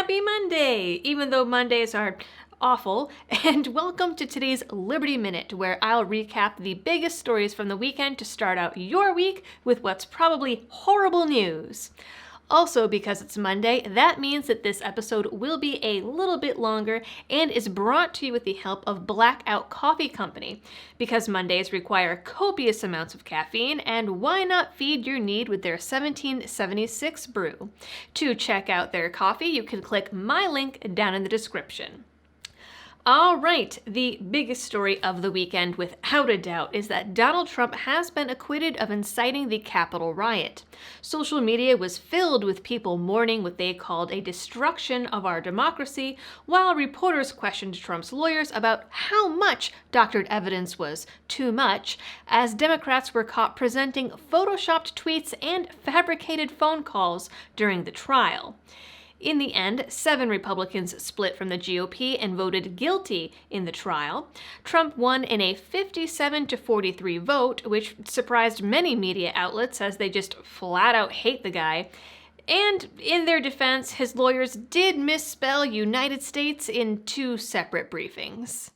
Happy Monday! Even though Mondays are awful, and welcome to today's Liberty Minute, where I'll recap the biggest stories from the weekend to start out your week with what's probably horrible news. Also, because it's Monday, that means that this episode will be a little bit longer and is brought to you with the help of Blackout Coffee Company. Because Mondays require copious amounts of caffeine, and why not feed your need with their 1776 brew? To check out their coffee, you can click my link down in the description. All right, the biggest story of the weekend, without a doubt, is that Donald Trump has been acquitted of inciting the Capitol riot. Social media was filled with people mourning what they called a destruction of our democracy, while reporters questioned Trump's lawyers about how much doctored evidence was too much, as Democrats were caught presenting photoshopped tweets and fabricated phone calls during the trial. In the end, 7 Republicans split from the GOP and voted guilty in the trial. Trump won in a 57-43 vote, which surprised many media outlets as they just flat out hate the guy. And in their defense, his lawyers did misspell United States in 2 separate briefings.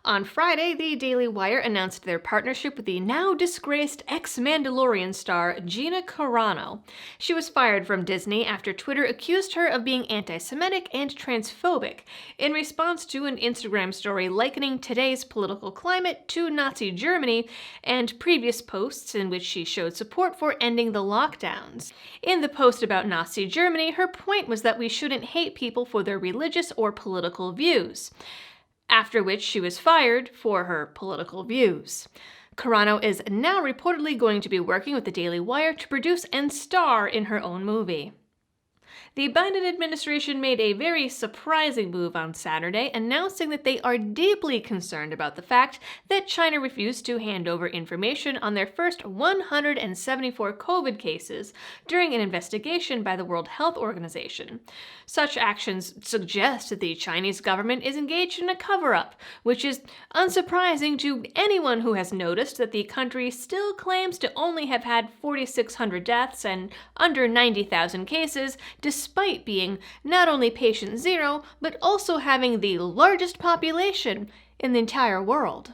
On Friday, the Daily Wire announced their partnership with the now disgraced ex-Mandalorian star Gina Carano. She was fired from Disney after Twitter accused her of being anti-Semitic and transphobic, in response to an Instagram story likening today's political climate to Nazi Germany and previous posts in which she showed support for ending the lockdowns. In the post about Nazi Germany, her point was that we shouldn't hate people for their religious or political views. After which she was fired for her political views. Carano is now reportedly going to be working with the Daily Wire to produce and star in her own movie. The Biden administration made a very surprising move on Saturday, announcing that they are deeply concerned about the fact that China refused to hand over information on their first 174 COVID cases during an investigation by the World Health Organization. Such actions suggest that the Chinese government is engaged in a cover-up, which is unsurprising to anyone who has noticed that the country still claims to only have had 4,600 deaths and under 90,000 cases, despite being not only patient zero, but also having the largest population in the entire world.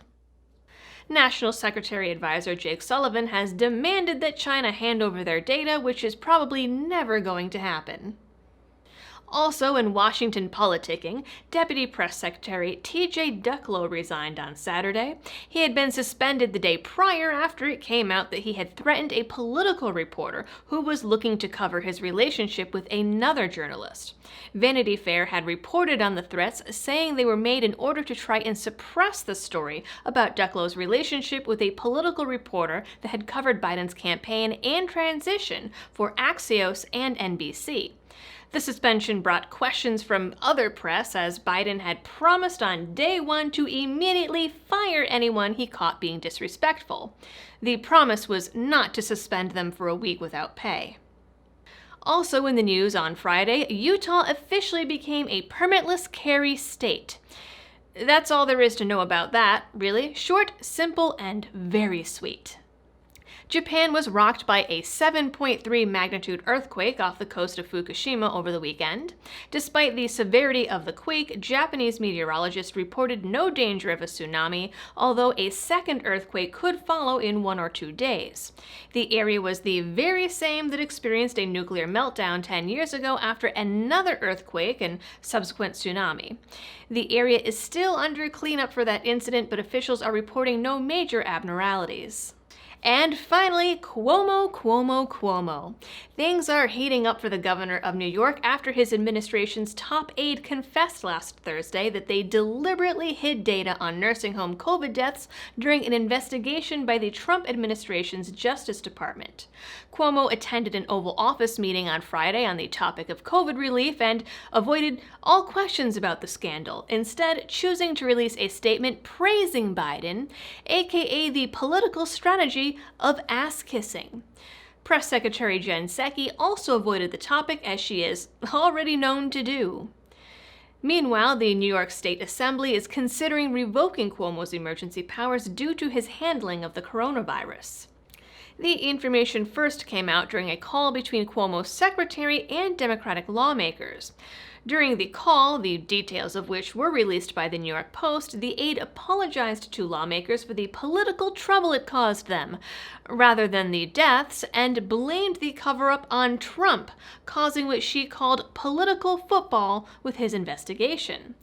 National Secretary Advisor Jake Sullivan has demanded that China hand over their data, which is probably never going to happen. Also in Washington politicking, Deputy Press Secretary T.J. Ducklow resigned on Saturday. He had been suspended the day prior after it came out that he had threatened a political reporter who was looking to cover his relationship with another journalist. Vanity Fair had reported on the threats, saying they were made in order to try and suppress the story about Ducklow's relationship with a political reporter that had covered Biden's campaign and transition for Axios and NBC. The suspension brought questions from other press, as Biden had promised on day one to immediately fire anyone he caught being disrespectful. The promise was not to suspend them for a week without pay. Also in the news on Friday, Utah officially became a permitless carry state. That's all there is to know about that, really. Short, simple, and very sweet. Japan was rocked by a 7.3 magnitude earthquake off the coast of Fukushima over the weekend. Despite the severity of the quake, Japanese meteorologists reported no danger of a tsunami, although a second earthquake could follow in 1 or 2 days. The area was the very same that experienced a nuclear meltdown 10 years ago after another earthquake and subsequent tsunami. The area is still under cleanup for that incident, but officials are reporting no major abnormalities. And finally, Cuomo. Things are heating up for the governor of New York after his administration's top aide confessed last Thursday that they deliberately hid data on nursing home COVID deaths during an investigation by the Trump administration's Justice Department. Cuomo attended an Oval Office meeting on Friday on the topic of COVID relief and avoided all questions about the scandal, instead choosing to release a statement praising Biden, aka the political strategy of ass-kissing. Press Secretary Jen Psaki also avoided the topic, as she is already known to do. Meanwhile, the New York State Assembly is considering revoking Cuomo's emergency powers due to his handling of the coronavirus. The information first came out during a call between Cuomo's secretary and Democratic lawmakers. During the call, the details of which were released by the New York Post, the aide apologized to lawmakers for the political trouble it caused them, rather than the deaths, and blamed the cover-up on Trump, causing what she called political football with his investigation.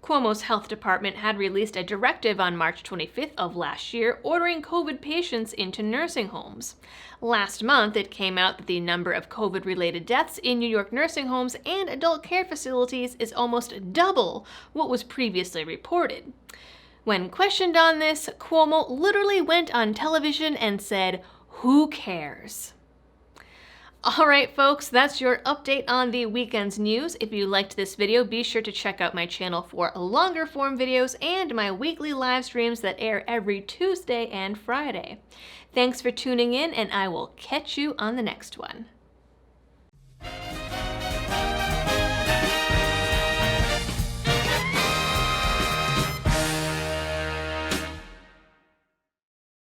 Cuomo's health department had released a directive on March 25th of last year ordering COVID patients into nursing homes. Last month, it came out that the number of COVID-related deaths in New York nursing homes and adult care facilities is almost double what was previously reported. When questioned on this, Cuomo literally went on television and said, "Who cares?" All right, folks, that's your update on the weekend's news. If you liked this video, be sure to check out my channel for longer form videos and my weekly live streams that air every Tuesday and Friday. Thanks for tuning in, and I will catch you on the next one.